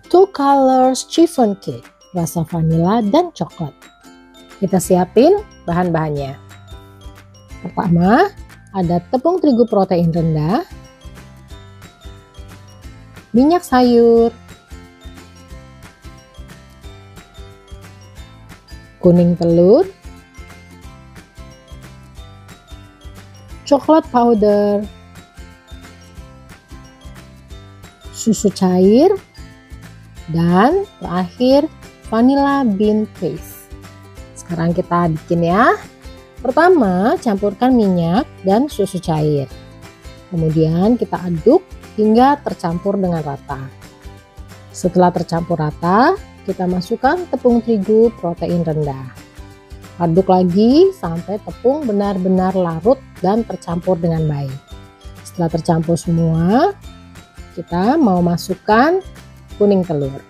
two colors chiffon cake, rasa vanila dan coklat. Kita siapin bahan-bahannya. Pertama, ada tepung terigu protein rendah, minyak sayur, kuning telur, coklat powder, susu cair, dan terakhir vanilla bean paste. Sekarang kita bikin ya. Pertama, campurkan minyak dan susu cair. Kemudian kita aduk hingga tercampur dengan rata. Setelah tercampur rata, kita masukkan tepung terigu protein rendah. Aduk lagi sampai tepung benar-benar larut dan tercampur dengan baik. Setelah tercampur semua, kita mau masukkan kuning telur.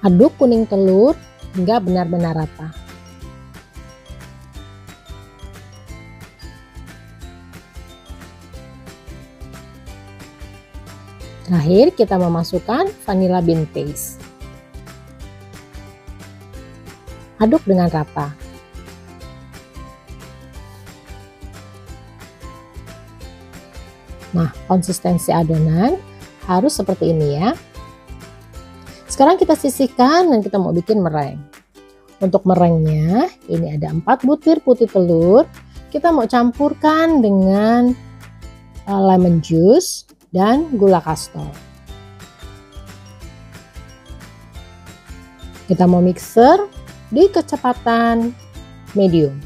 Aduk kuning telur hingga benar-benar rata. Terakhir kita memasukkan vanilla bean paste. Aduk dengan rata. Nah, konsistensi adonan harus seperti ini ya. Sekarang kita sisihkan dan kita mau bikin meringue. Untuk meringuenya, ini ada 4 butir putih telur. Kita mau campurkan dengan lemon juice dan gula kastor. Kita mau mixer di kecepatan medium.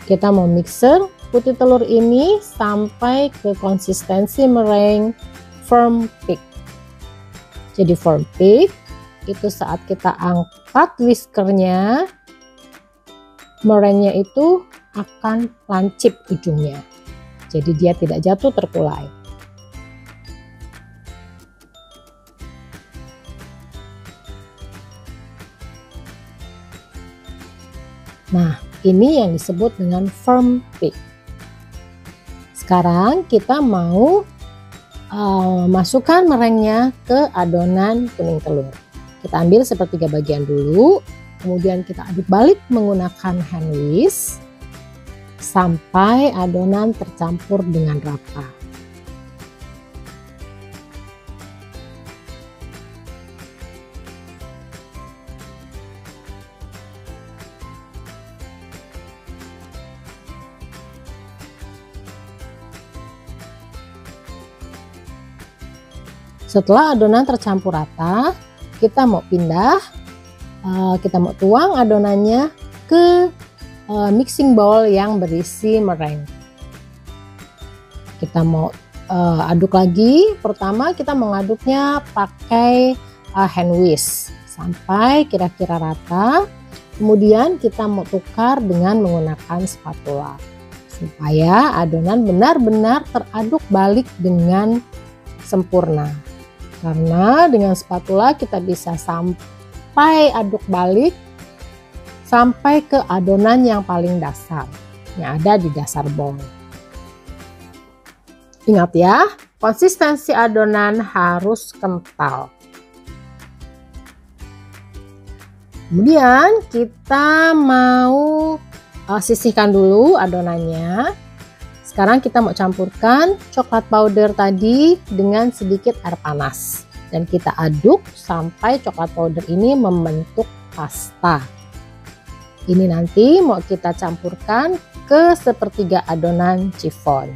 Kita mau mixer putih telur ini sampai ke konsistensi meringue firm peak. Jadi firm peak itu saat kita angkat whiskernya, meringuenya itu akan lancip ujungnya. Jadi dia tidak jatuh terkulai. Nah, ini yang disebut dengan firm peak. Sekarang kita mau masukkan meringuenya ke adonan kuning telur. Kita ambil sepertiga bagian dulu, kemudian kita aduk balik menggunakan hand whisk sampai adonan tercampur dengan rata. Setelah adonan tercampur rata, kita mau pindah, kita mau tuang adonannya ke mixing bowl yang berisi meringue. Kita mau aduk lagi. Pertama kita mengaduknya pakai hand whisk sampai kira-kira rata. Kemudian kita mau tukar dengan menggunakan spatula supaya adonan benar-benar teraduk balik dengan sempurna. Karena dengan spatula kita bisa sampai aduk balik sampai ke adonan yang paling dasar yang ada di dasar bowl. Ingat ya, konsistensi adonan harus kental. Kemudian kita mau sisihkan dulu adonannya. Sekarang kita mau campurkan coklat powder tadi dengan sedikit air panas. Dan kita aduk sampai coklat powder ini membentuk pasta. Ini nanti mau kita campurkan ke sepertiga adonan chiffon.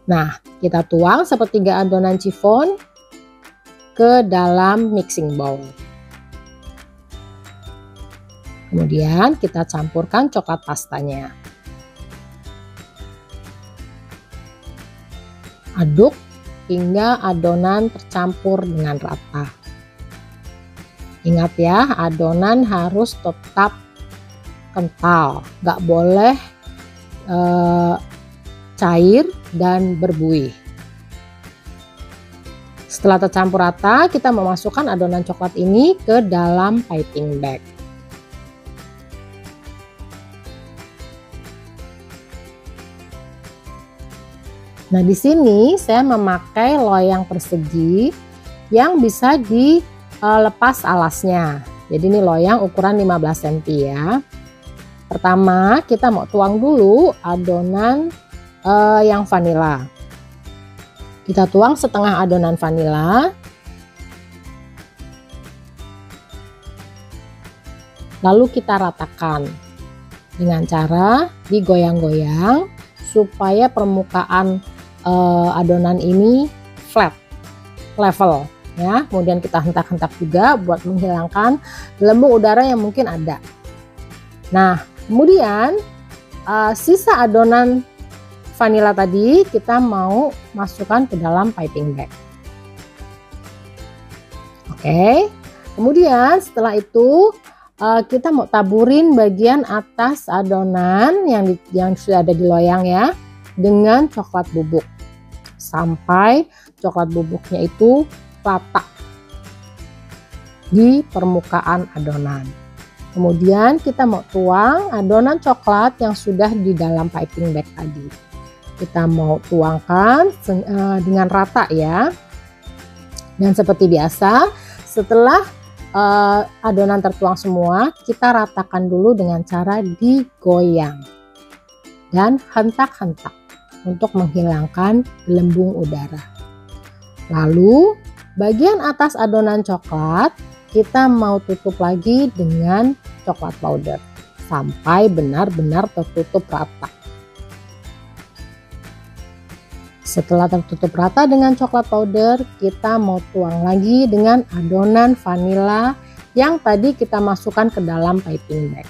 Nah, kita tuang sepertiga adonan chiffon ke dalam mixing bowl. Kemudian kita campurkan coklat pastanya. Aduk hingga adonan tercampur dengan rata. Ingat ya, adonan harus tetap kental, nggak boleh cair dan berbuih. Setelah tercampur rata, kita memasukkan adonan coklat ini ke dalam piping bag. Nah, di sini saya memakai loyang persegi yang bisa dilepas alasnya. Jadi ini loyang ukuran 15 cm ya. Pertama kita mau tuang dulu adonan yang vanila. Kita tuang setengah adonan vanila. Lalu kita ratakan dengan cara digoyang-goyang supaya permukaan adonan ini flat, level ya. Kemudian kita hentak-hentak juga buat menghilangkan gelembung udara yang mungkin ada. Nah, kemudian sisa adonan vanila tadi kita mau masukkan ke dalam piping bag. Oke, kemudian setelah itu kita mau taburin bagian atas adonan yang sudah ada di loyang ya dengan coklat bubuk sampai coklat bubuknya itu rata di permukaan adonan. Kemudian kita mau tuang adonan coklat yang sudah di dalam piping bag tadi. Kita mau tuangkan dengan rata ya. Dan seperti biasa, setelah adonan tertuang semua, kita ratakan dulu dengan cara digoyang dan hentak-hentak untuk menghilangkan gelembung udara. Lalu bagian atas adonan coklat kita mau tutup lagi dengan coklat powder sampai benar-benar tertutup rata. Setelah tertutup rata dengan coklat powder, kita mau tuang lagi dengan adonan vanila yang tadi kita masukkan ke dalam piping bag.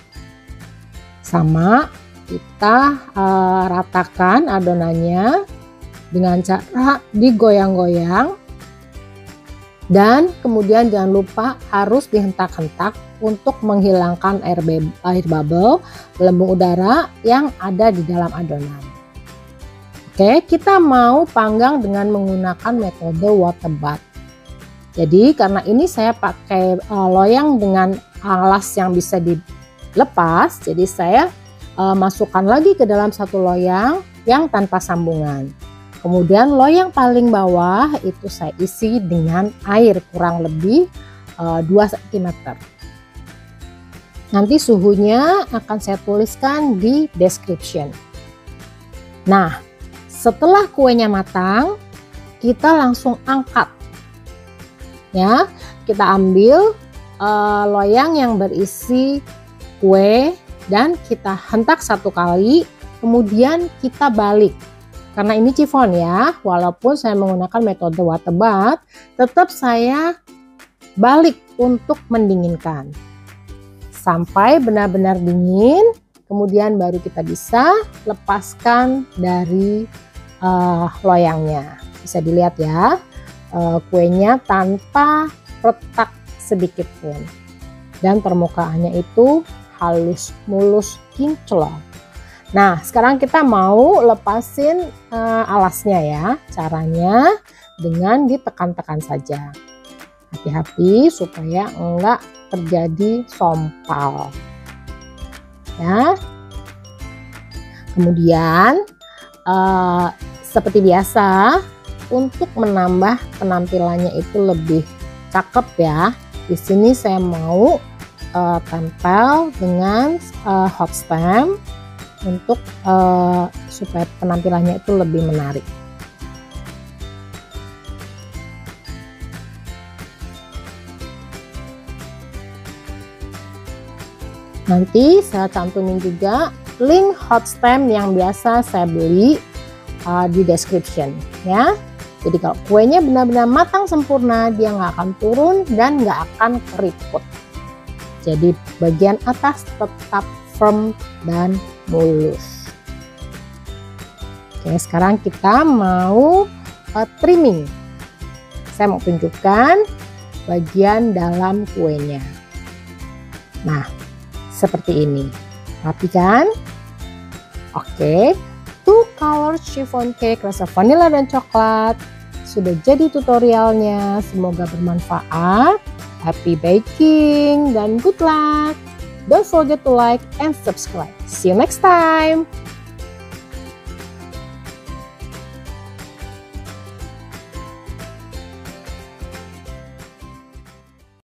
Sama, kita ratakan adonannya dengan cara digoyang-goyang, dan kemudian jangan lupa harus dihentak-hentak untuk menghilangkan air bubble, gelembung udara yang ada di dalam adonan. Oke, kita mau panggang dengan menggunakan metode water bath. Jadi karena ini saya pakai loyang dengan alas yang bisa dilepas, jadi saya masukkan lagi ke dalam satu loyang yang tanpa sambungan. Kemudian loyang paling bawah itu saya isi dengan air kurang lebih 2 cm. Nanti suhunya akan saya tuliskan di description. Nah, setelah kuenya matang, kita langsung angkat. Ya, kita ambil loyang yang berisi kue dan kita hentak satu kali, kemudian kita balik. Karena ini chiffon ya, walaupun saya menggunakan metode water bath, tetap saya balik untuk mendinginkan. Sampai benar-benar dingin, kemudian baru kita bisa lepaskan dari loyangnya. Bisa dilihat ya, kuenya tanpa retak sedikit pun. Dan permukaannya itu halus, mulus, kinclong. Nah, sekarang kita mau lepasin alasnya ya. Caranya dengan ditekan-tekan saja. Hati-hati supaya enggak terjadi sompal. Ya. Kemudian seperti biasa, untuk menambah penampilannya itu lebih cakep ya. Di sini saya mau tempel dengan hot stamp untuk supaya penampilannya itu lebih menarik. Nanti saya cantumin juga link hot stamp yang biasa saya beli di description ya. Jadi kalau kuenya benar-benar matang sempurna, dia nggak akan turun dan nggak akan keriput. Jadi bagian atas tetap firm dan mulus. Oke, sekarang kita mau trimming. Saya mau tunjukkan bagian dalam kuenya. Nah, seperti ini. Rapi kan? Oke, 2 color chiffon cake rasa vanilla dan coklat sudah jadi tutorialnya. Semoga bermanfaat. Happy baking dan good luck. Don't forget to like and subscribe. See you next time.